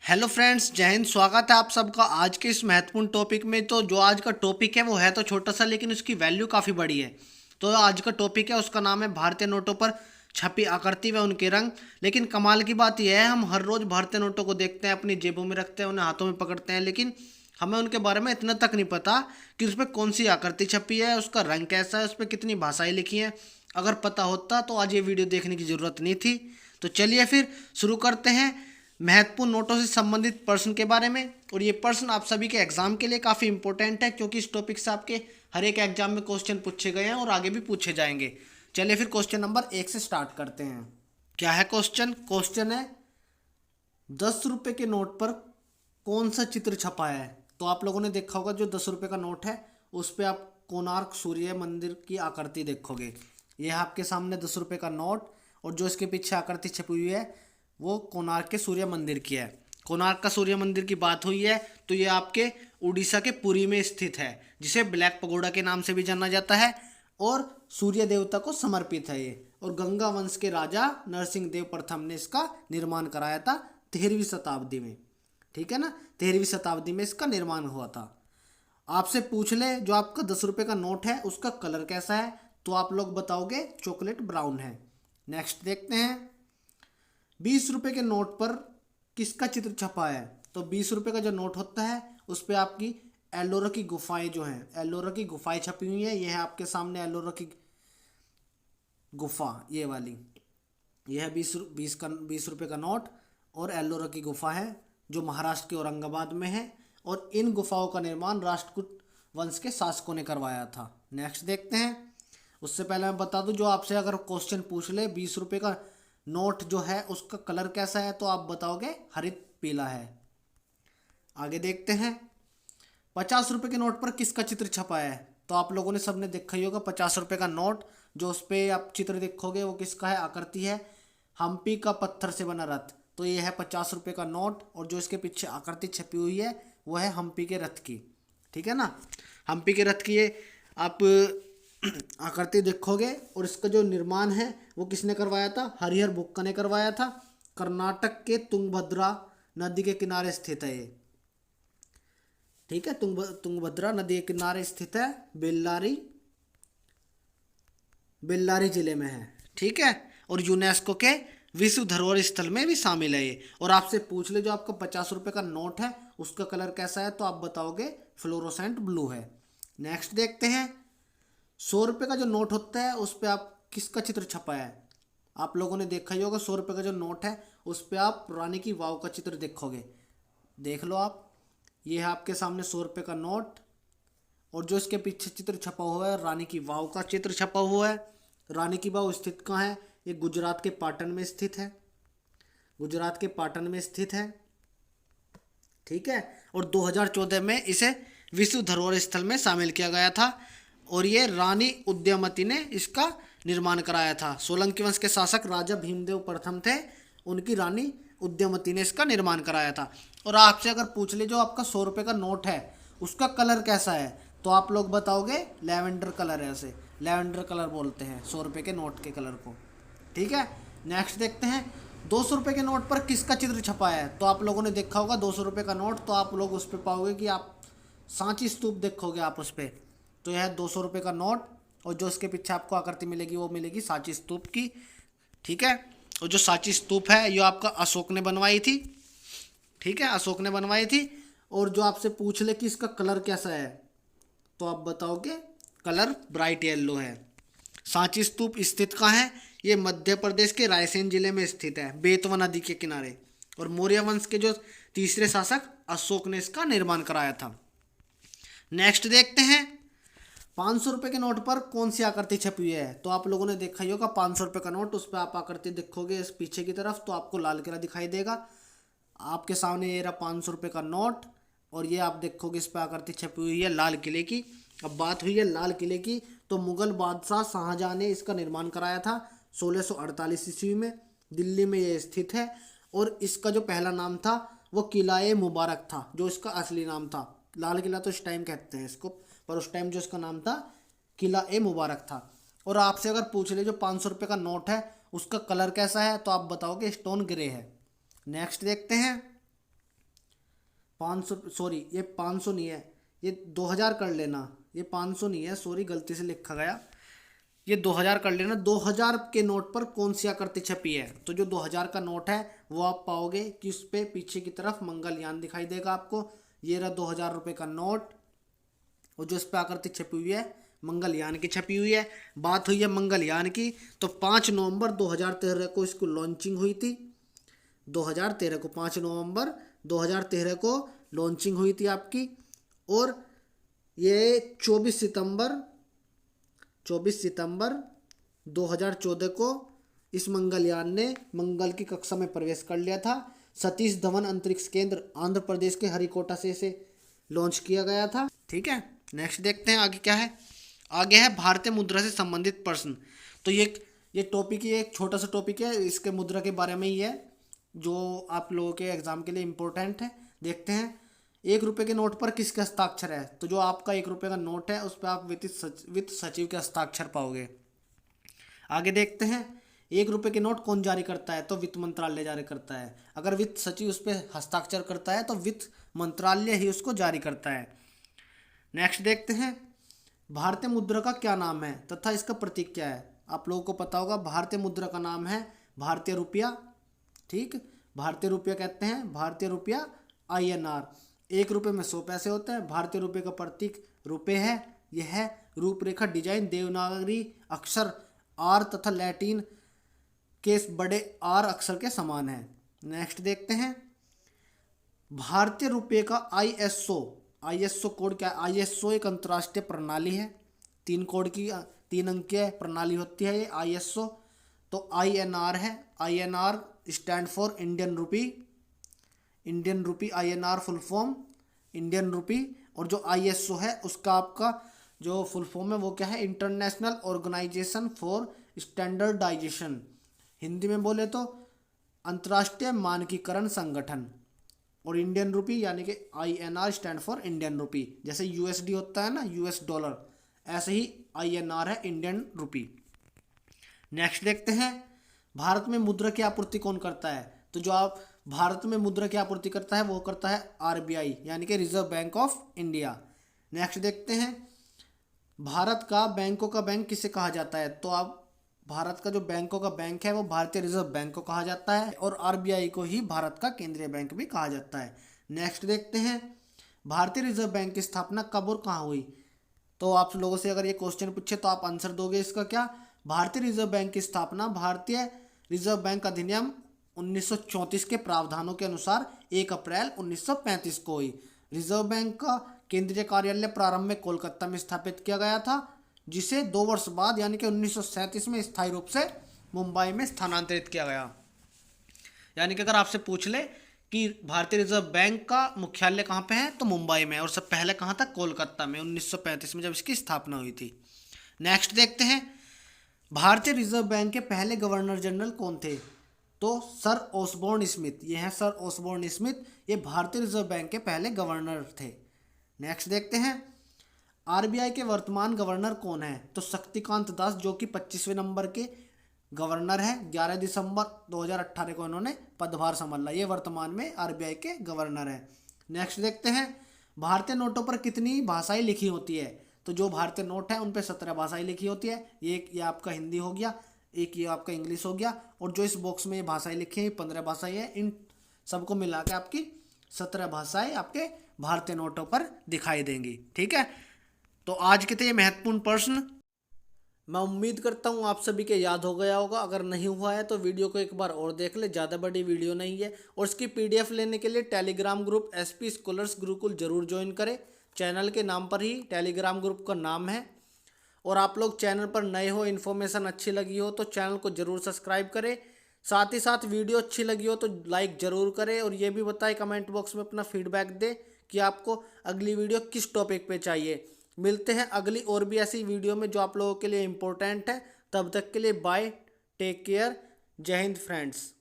Hello friends, जय हिंद। स्वागत है आप सबका आज के इस महत्वपूर्ण टॉपिक में। तो जो आज का टॉपिक है वो है तो छोटा सा, लेकिन उसकी वैल्यू काफ़ी बड़ी है। तो आज का टॉपिक है, उसका नाम है भारतीय नोटों पर छपी आकृति व उनके रंग। लेकिन कमाल की बात यह है, हम हर रोज़ भारतीय नोटों को देखते हैं, अपनी जेबों में रखते हैं, उन्हें हाथों में पकड़ते हैं, लेकिन हमें उनके बारे में इतना तक नहीं पता कि उस पर कौन सी आकृति छपी है, उसका रंग कैसा है, उस पर कितनी भाषाएं लिखी हैं। अगर पता होता तो आज ये वीडियो देखने की ज़रूरत नहीं थी। तो चलिए फिर शुरू करते हैं महत्वपूर्ण नोटों से संबंधित प्रश्न के बारे में। और ये प्रश्न आप सभी के एग्जाम के लिए काफ़ी इंपॉर्टेंट है, क्योंकि इस टॉपिक से आपके हर एक एग्जाम में क्वेश्चन पूछे गए हैं और आगे भी पूछे जाएंगे। चलिए फिर क्वेश्चन नंबर 1 से स्टार्ट करते हैं। क्या है क्वेश्चन? क्वेश्चन है 10 रुपये के नोट पर कौन सा चित्र छपा है? तो आप लोगों ने देखा होगा, जो 10 रुपये का नोट है उस पर आप कोणार्क सूर्य मंदिर की आकृति देखोगे। यह है आपके सामने 10 रुपये का नोट, और जो इसके पीछे आकृति छपी हुई है वो कोणार्क के सूर्य मंदिर की है। कोणार्क का सूर्य मंदिर की बात हुई है तो ये आपके उड़ीसा के पुरी में स्थित है, जिसे ब्लैक पगोडा के नाम से भी जाना जाता है, और सूर्य देवता को समर्पित है ये। और गंगा वंश के राजा नरसिंह देव प्रथम ने इसका निर्माण कराया था 13वीं शताब्दी में। ठीक है ना, 13वीं शताब्दी में इसका निर्माण हुआ था। आपसे पूछ ले जो आपका 10 रुपये का नोट है उसका कलर कैसा है, तो आप लोग बताओगे चॉकलेट ब्राउन है। नेक्स्ट देखते हैं, 20 रुपये के नोट पर किसका चित्र छपा है? तो 20 रुपये का जो नोट होता है उस पर आपकी एलोरा की गुफाएं जो हैं, एलोरा की गुफाएं छपी हुई है। यह है आपके सामने एलोरा की गुफा, ये वाली। यह है 20 रुपये का नोट, और एलोरा की गुफा है जो महाराष्ट्र के औरंगाबाद में है। और इन गुफाओं का निर्माण राष्ट्रकूट वंश के शासकों ने करवाया था। नेक्स्ट देखते हैं। उससे पहले मैं बता दूं, जो आपसे अगर क्वेश्चन पूछ ले 20 रुपये का नोट जो है उसका कलर कैसा है, तो आप बताओगे हरित पीला है। आगे देखते हैं, 50 रुपये के नोट पर किसका चित्र छपा है? तो आप लोगों ने सबने देखा ही होगा, 50 रुपये का नोट जो उस पर आप चित्र देखोगे वो किसका है? आकृति है हम्पी का पत्थर से बना रथ। तो ये है 50 रुपये का नोट, और जो इसके पीछे आकृति छपी हुई है वो है हम्पी के रथ की। ठीक है ना, हम्पी के रथ की ये आप आकृति देखोगे। और इसका जो निर्माण है वो किसने करवाया था? हरिहर बुक्का ने करवाया था। कर्नाटक के तुंगभद्रा नदी के किनारे स्थित है ये। ठीक है, तुंगभद्रा नदी के किनारे स्थित है, बेल्लारी जिले में है। ठीक है, और यूनेस्को के विश्व धरोहर स्थल में भी शामिल है ये। और आपसे पूछ ले जो आपका 50 रुपये का नोट है उसका कलर कैसा है, तो आप बताओगे फ्लोरोसेंट ब्लू है। नेक्स्ट देखते हैं, 100 रुपये का जो नोट होता है उस पर आप किसका चित्र छपा है? आप लोगों ने देखा ही होगा, 100 रुपये का जो नोट है उस पर आप रानी की वाव का चित्र देखोगे। देख लो आप, ये है आपके सामने 100 रुपये का नोट, और जो इसके पीछे चित्र छपा हुआ है रानी की वाव का चित्र छपा हुआ है। रानी की वाव स्थित कहाँ है? ये गुजरात के पाटन में स्थित है, गुजरात के पाटन में स्थित है। ठीक है, और 2014 में इसे विश्व धरोहर स्थल में शामिल किया गया था, और ये रानी उद्यमती ने इसका निर्माण कराया था। सोलंकी वंश के शासक राजा भीमदेव प्रथम थे, उनकी रानी उद्यमती ने इसका निर्माण कराया था। और आपसे अगर पूछ ले जो आपका 100 रुपये का नोट है उसका कलर कैसा है, तो आप लोग बताओगे लैवेंडर कलर है, उसे लैवेंडर कलर बोलते हैं 100 रुपये के नोट के कलर को। ठीक है, नेक्स्ट देखते हैं, 200 रुपये के नोट पर किसका चित्र छपा है? तो आप लोगों ने देखा होगा 200 रुपये का नोट, तो आप लोग उस पर पाओगे कि आप सांची स्तूप देखोगे आप उस पर। तो यह है 200 रुपये का नोट, और जो इसके पीछे आपको आकृति मिलेगी वो मिलेगी सांची स्तूप की। ठीक है, और जो सांची स्तूप है ये आपका अशोक ने बनवाई थी। ठीक है, अशोक ने बनवाई थी। और जो आपसे पूछ ले कि इसका कलर कैसा है, तो आप बताओगे कलर ब्राइट येलो है। सांची स्तूप स्थित कहाँ है? ये मध्य प्रदेश के रायसेन जिले में स्थित है, बेतवा नदी के किनारे। और मौर्य वंश के जो तीसरे शासक अशोक ने इसका निर्माण कराया था। नेक्स्ट देखते हैं, 500 रुपये के नोट पर कौन सी आकृति छपी हुई है? तो आप लोगों ने देखा ही होगा, 500 रुपये का नोट, उस पर आप आकृति देखोगे इस पीछे की तरफ तो आपको लाल किला दिखाई देगा। आपके सामने ये रहा 500 रुपये का नोट, और ये आप देखोगे इस पर आकृति छपी हुई है लाल किले की। अब बात हुई है लाल किले की, तो मुगल बादशाह शाहजहां ने इसका निर्माण कराया था 1648 ईस्वी में। दिल्ली में ये स्थित है, और इसका जो पहला नाम था वो किला-ए मुबारक था, जो इसका असली नाम था। लाल किला तो इस टाइम कहते हैं इसको, पर उस टाइम जो इसका नाम था किला-ए मुबारक था। और आपसे अगर पूछ ले जो 500 रुपये का नोट है उसका कलर कैसा है, तो आप बताओगे स्टोन ग्रे है। नेक्स्ट देखते हैं, 500, सॉरी ये 500 नहीं है, ये 2000 कर लेना, ये 500 नहीं है, सॉरी गलती से लिखा गया, ये 2000 कर लेना। 2000 के नोट पर कौन सी आकृति छपी है? तो जो 2000 का नोट है वो आप पाओगे कि उस पे पीछे की तरफ मंगलयान दिखाई देगा आपको। ये रहा 2000 रुपये का नोट, और जो इस पे आकृति छपी हुई है मंगलयान की छपी हुई है। बात हुई है मंगलयान की, तो 5 नवंबर 2013 को इसको लॉन्चिंग हुई थी। 2013 को 5 नवंबर 2013 को लॉन्चिंग हुई थी आपकी, और ये 24 सितंबर 2014 को इस मंगलयान ने मंगल की कक्षा में प्रवेश कर लिया था। सतीश धवन अंतरिक्ष केंद्र आंध्र प्रदेश के हरिकोटा से इसे लॉन्च किया गया था। ठीक है, नेक्स्ट देखते हैं आगे क्या है। आगे है भारतीय मुद्रा से संबंधित प्रश्न। तो ये टॉपिक, ये एक छोटा सा टॉपिक है, इसके मुद्रा के बारे में ही है जो आप लोगों के एग्जाम के लिए इम्पोर्टेंट है। देखते हैं 1 रुपये के नोट पर किसका हस्ताक्षर है? तो जो आपका 1 रुपये का नोट है उस पर आप वित्त सचिव के हस्ताक्षर पाओगे। आगे देखते हैं 1 रुपये के नोट कौन जारी करता है? तो वित्त मंत्रालय जारी करता है। अगर वित्त सचिव उस पर हस्ताक्षर करता है तो वित्त मंत्रालय ही उसको जारी करता है। नेक्स्ट देखते हैं भारतीय मुद्रा का क्या नाम है तथा इसका प्रतीक क्या है? आप लोगों को पता होगा भारतीय मुद्रा का नाम है भारतीय रुपया। ठीक, भारतीय रुपया कहते हैं, भारतीय रुपया INR। 1 रुपये में 100 पैसे होते हैं। भारतीय रुपये का प्रतीक रुपये है। यह है रूपरेखा डिजाइन देवनागरी अक्षर R तथा लैटिन के बड़े R अक्षर के समान है। नेक्स्ट देखते हैं भारतीय रुपये का ISO कोड क्या है? ISO एक अंतर्राष्ट्रीय प्रणाली है, 3 अंकीय प्रणाली होती है ये ISO। तो INR है, INR stand for Indian rupee, INR full form Indian rupee. और जो ISO है उसका आपका जो फुल फॉर्म है वो क्या है? International organisation for standardisation. Hindi में बोले तो अंतर्राष्ट्रीय मानकीकरण संगठन। और इंडियन रुपी यानी कि INR stand for Indian rupee. जैसे USD होता है ना, US डॉलर, ऐसे ही INR है इंडियन रुपी। नेक्स्ट देखते हैं भारत में मुद्रा की आपूर्ति कौन करता है? तो जो आप भारत में मुद्रा की आपूर्ति करता है वो करता है RBI यानी कि reserve bank of India. Next देखते हैं भारत का बैंकों का बैंक किसे कहा जाता है? तो आप भारत का जो बैंकों का बैंक है वो भारतीय रिजर्व बैंक को कहा जाता है, और RBI को ही भारत का केंद्रीय बैंक भी कहा जाता है। नेक्स्ट देखते हैं भारतीय रिजर्व बैंक की स्थापना कब और कहाँ हुई? तो आप लोगों से अगर ये क्वेश्चन पूछे तो आप आंसर दोगे इसका क्या? भारतीय रिजर्व बैंक की स्थापना भारतीय रिजर्व बैंक अधिनियम 1934 के प्रावधानों के अनुसार 1 अप्रैल 1935 को हुई। रिजर्व बैंक का केंद्रीय कार्यालय प्रारंभ में कोलकाता में स्थापित किया गया था, जिसे 2 वर्ष बाद यानी कि 1937 में स्थायी रूप से मुंबई में स्थानांतरित किया गया। यानी कि अगर आपसे पूछ ले कि भारतीय रिजर्व बैंक का मुख्यालय कहाँ पे है, तो मुंबई में, और सब पहले कहाँ था? कोलकाता में, 1935 में जब इसकी स्थापना हुई थी। नेक्स्ट देखते हैं भारतीय रिजर्व बैंक के पहले गवर्नर जनरल कौन थे? तो सर ऑसबोर्न स्मिथ। ये हैं सर ऑसबोर्न स्मिथ, ये भारतीय रिजर्व बैंक के पहले गवर्नर थे। नेक्स्ट देखते हैं RBI के वर्तमान गवर्नर कौन है? तो शक्तिकांत दास, जो कि 25वें नंबर के गवर्नर है। 11 दिसंबर 2018 को इन्होंने पदभार संभाला। ये वर्तमान में RBI के गवर्नर है। नेक्स्ट देखते हैं भारतीय नोटों पर कितनी भाषाएं लिखी होती है? तो जो भारतीय नोट है उन पर 17 भाषाएं लिखी होती है। एक ये आपका हिंदी हो गया, एक ये आपका इंग्लिश हो गया, और जो इस बॉक्स में ये भाषाएं लिखी हैं 15 भाषाएं हैं। इन सबको मिला के आपकी 17 भाषाएं आपके भारतीय नोटों पर दिखाई देंगी। ठीक है, तो आज के थे ये महत्वपूर्ण प्रश्न। मैं उम्मीद करता हूँ आप सभी के याद हो गया होगा। अगर नहीं हुआ है तो वीडियो को एक बार और देख ले, ज़्यादा बड़ी वीडियो नहीं है। और इसकी PDF लेने के लिए Telegram group SP scholars Gurukul जरूर ज्वाइन करें। चैनल के नाम पर ही टेलीग्राम ग्रुप का नाम है। और आप लोग चैनल पर नए हो, इन्फॉर्मेशन अच्छी लगी हो तो चैनल को ज़रूर सब्सक्राइब करें। साथ ही साथ वीडियो अच्छी लगी हो तो लाइक ज़रूर करें, और ये भी बताएं कमेंट बॉक्स में अपना फीडबैक दें कि आपको अगली वीडियो किस टॉपिक पे चाहिए। मिलते हैं अगली और भी ऐसी वीडियो में जो आप लोगों के लिए इम्पोर्टेंट है। तब तक के लिए बाय, टेक केयर, जय हिंद फ्रेंड्स।